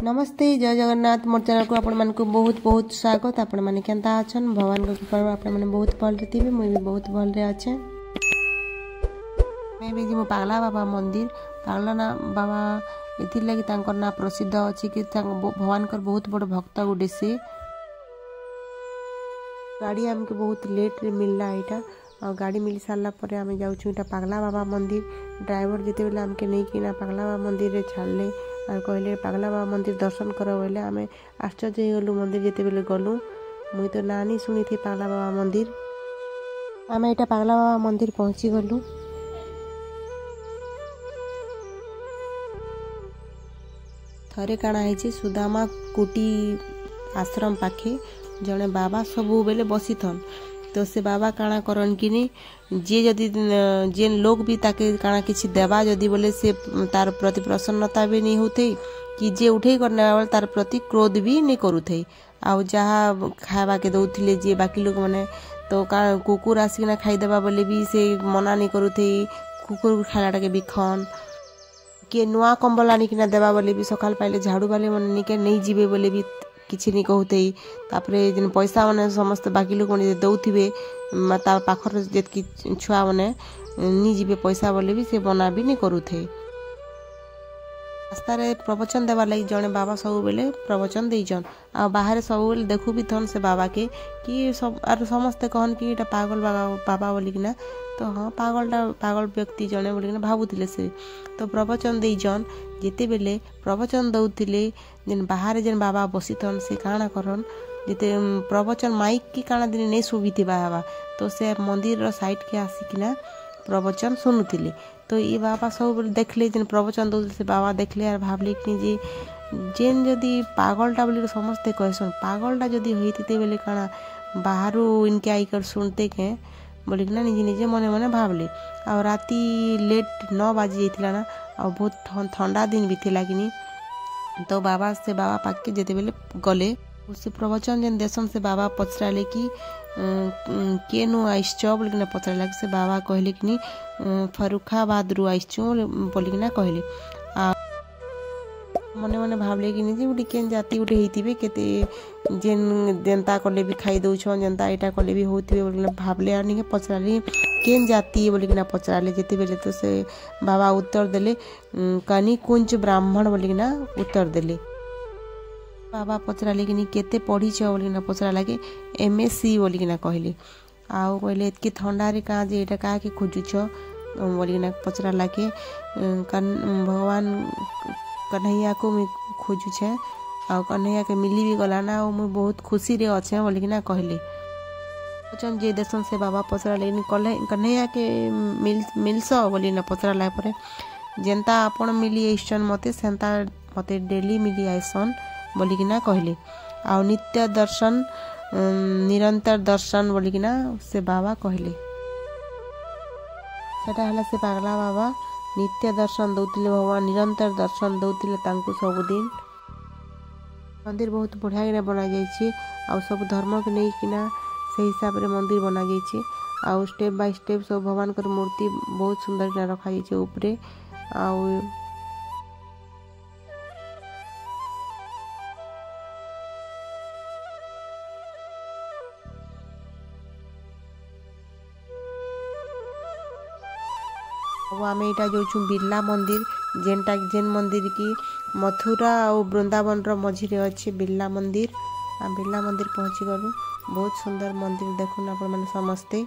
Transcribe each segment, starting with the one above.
नमस्ते जय जगन्नाथ मोर चैनल को आपण मानक बहुत बहुत स्वागत। आपण माने केनता अछन भगवान को कृपा आपण माने बहुत भल थिबे मुई भी बहुत भल रे अच्छे। मैं भी जिमु पागला बाबा मंदिर पागला ना बाबा एथि लगी तांकर ना प्रसिद्ध अछि कि भगवान कर बहुत बड़ भक्त गुडे से गाड़ी हमके बहुत लेट रे मिलला एटा और गाड़ी मिल सारला पर आम जाऊँ इटा पागला बाबा मंदिर ड्राइवर जिते बेले आमके नहीं कि पागला बाबा मंदिर रे छाड़ले और कहले पागला बाबा मंदिर दर्शन कर बोले आम आश्चर्य हो गलु मंदिर जिते बेले गलु मुई तो ना नहीं शुणी थी पागला बाबा मंदिर आम एटा पागला बाबा मंदिर पहुँची गलु। थरे काଣା है सुदामा कुटी आश्रम पाखे जड़े बाबा सबू बेले बसी थन तो से बाबा काଣା करन कि जे जदि जेन लोग भी ताके काଣା किछि देवा जदि बोले से तार प्रति प्रसन्नता भी नहीं होते कि जे उठे करने वाले तार प्रति क्रोध भी नहीं करूथे आउ जहाँ खावा के दौले जे बाकी लोग मैंने तो कुकुर आसिकना खाईदेवा बोले भी से मना नहीं करूथे कुकुर खालाटा के भी खन किए नुआ कंबल आनिकिना देवा बोले भी सकाल पाइले झाड़ू बाले मन निके नहीं जीवे बोले भी किछि नहीं कहते तापरे जिन पैसा माने समस्त बाकी लोग माने दौथिबे ता पाखर जेतकी छुआ माने नहीं जीवे पैसा बोले भी से बना भी नहीं करूथे। रास्ता रे प्रवचन देवा लगी जड़े बाबा सब बेले प्रवचन देइछन आ बाहर सब बेले देखु भी थन से बाबा के कि सब आर समस्ते कहन कि एटा पागल बाबा बोली किना तो हाँ पागल व्यक्ति जड़े बोली किना भाबुथिले से तो प्रवचन देइछन जिते बेले प्रवचन दउथिले जेन बाहर जेन बाबा बसिथन से काଣା करन जिते प्रवचन माइक की काଣା दिन नहीं सुविथिबा हवा तो से मंदिर रो साइड के आसिकिना प्रवचन सुनुथिले तो ये बाबा सब देखले जेन प्रवचन दउथिले से बाबा देखले और भाबले कि जे जेन जदि पागलटा बोली समस्ते कहसन पागलटा जदि होइथिते बेले काଣା बाहरु इनके आइकर सुनते के बोली ना निजे निजे मने मने भाबले और राती लेट 9 बाजी जाइथिला ना और बहुत ठंडा दिन भी थिला कि तो बाबा से बाबा पाक के जेते बेले गले उसे प्रवचन जेन देसन से बाबा पचराले कि के नु आइछ बोलिकिना पचराले से बाबा कहले कि फरुखाबाद रु आइछ बोलिकिना कहले आ मने मने भाबले कि जे उडी केन जाति उठे हेतिबे केते जेन जनता कले भी खाई दउछन जनता एटा कले भी होतिबे बोलिकिना भाबले आ निके पचराले केन जाति बोलिकिना पचराले जेते बेले तो से बाबा उत्तर देले कनी कुंज ब्राह्मण बोलिकिना उत्तर देले। बाबा पचराले कि केते पढ़ीछ बोलिकिना पचराला कि एमएससी बोलिकिना कहले आउ कहले एतकी ठंडा रे का जे एटा का के खोजुछ बोलिकिना पचराला के भगवान कन्हैया को मैं खोजु छे आ कन्हैया के मिली भी गला ना और मैं बहुत खुशी रे अच्छे बोलिकिना कहले चन जे देसन से बाबा पचराले कन्हैया के मिलस बोलिना पचराला पर जेनता आपण मिली आइसन मते सेंता मते डेली मिली आइसन बोलिकिना कहले आ नित्य दर्शन निरंतर दर्शन बोलिकिना से बाबा कहले सेटा हला से पागला बाबा नित्य दर्शन दौतिले भगवान निरंतर दर्शन दौतिले तांको सबुदिन मंदिर बहुत बढ़िया बना जाइए आ सब धर्म के नहीं किना से हिसाब रे मंदिर बना जाइए आ स्टेप बाय स्टेप सब भगवान कर मूर्ति बहुत सुंदर किना रखा जाइए ऊपरे आ आम यहाँ जो बिरला मंदिर जेन मंदिर की मथुरा और वृंदावन मझी अच्छे बिरला मंदिर पहुँची गलु बहुत सुंदर मंदिर देखुन आपण माने समस्ते।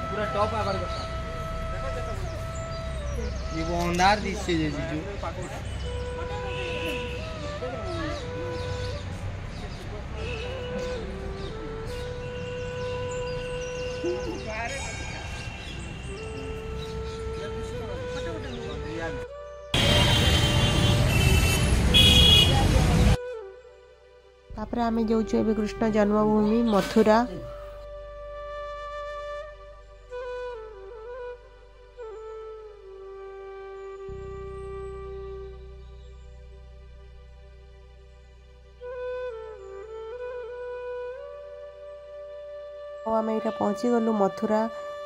पूरा टॉप आवर का ये वो अंधार दिसছে যে জিজু तापर आमे जाउछु एबे कृष्ण जन्मभूमि मथुरा। आम यहाँ पहुँची गलु मथुरा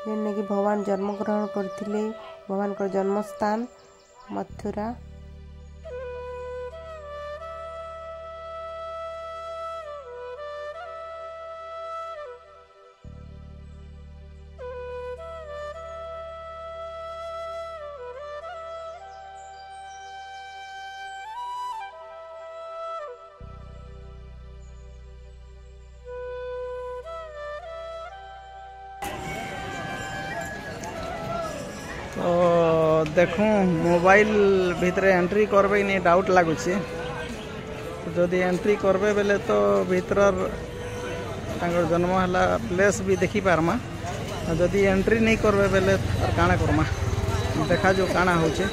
जेने कि भगवान जन्मग्रहण करथिले भगवान को जन्मस्थान मथुरा। तो देखूँ मोबाइल भितर एंट्री करबे नहीं डाउट लगुचे जदि एंट्री करबे बेले तो भीतर जन्म है प्लेस भी देखी पारमा जदि एंट्री नहीं करबे बेले काना करमा देखा जो काना होचे।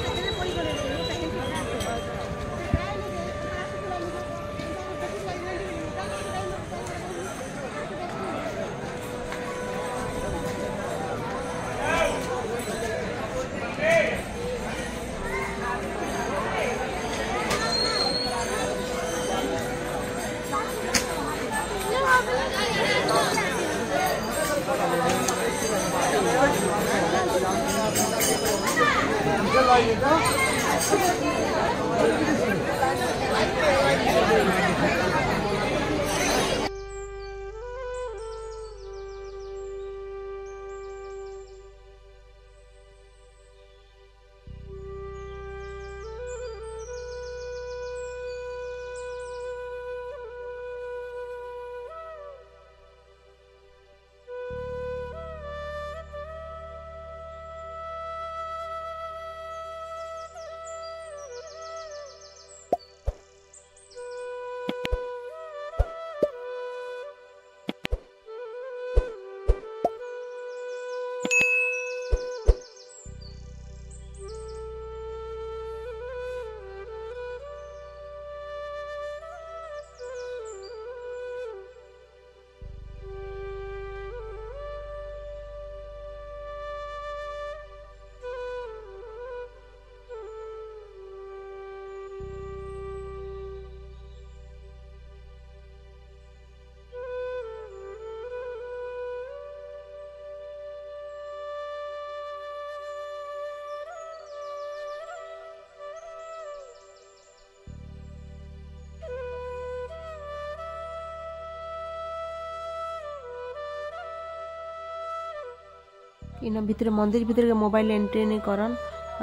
इन भितर मंदिर भितर के मोबाइल एंट्री नहीं करन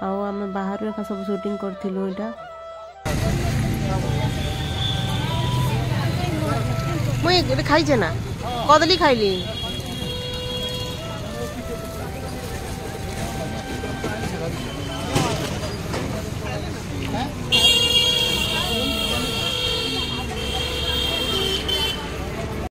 आम बाहर का सब शूटिंग करथिलु इटा। मुई खाई ना कदली खाइली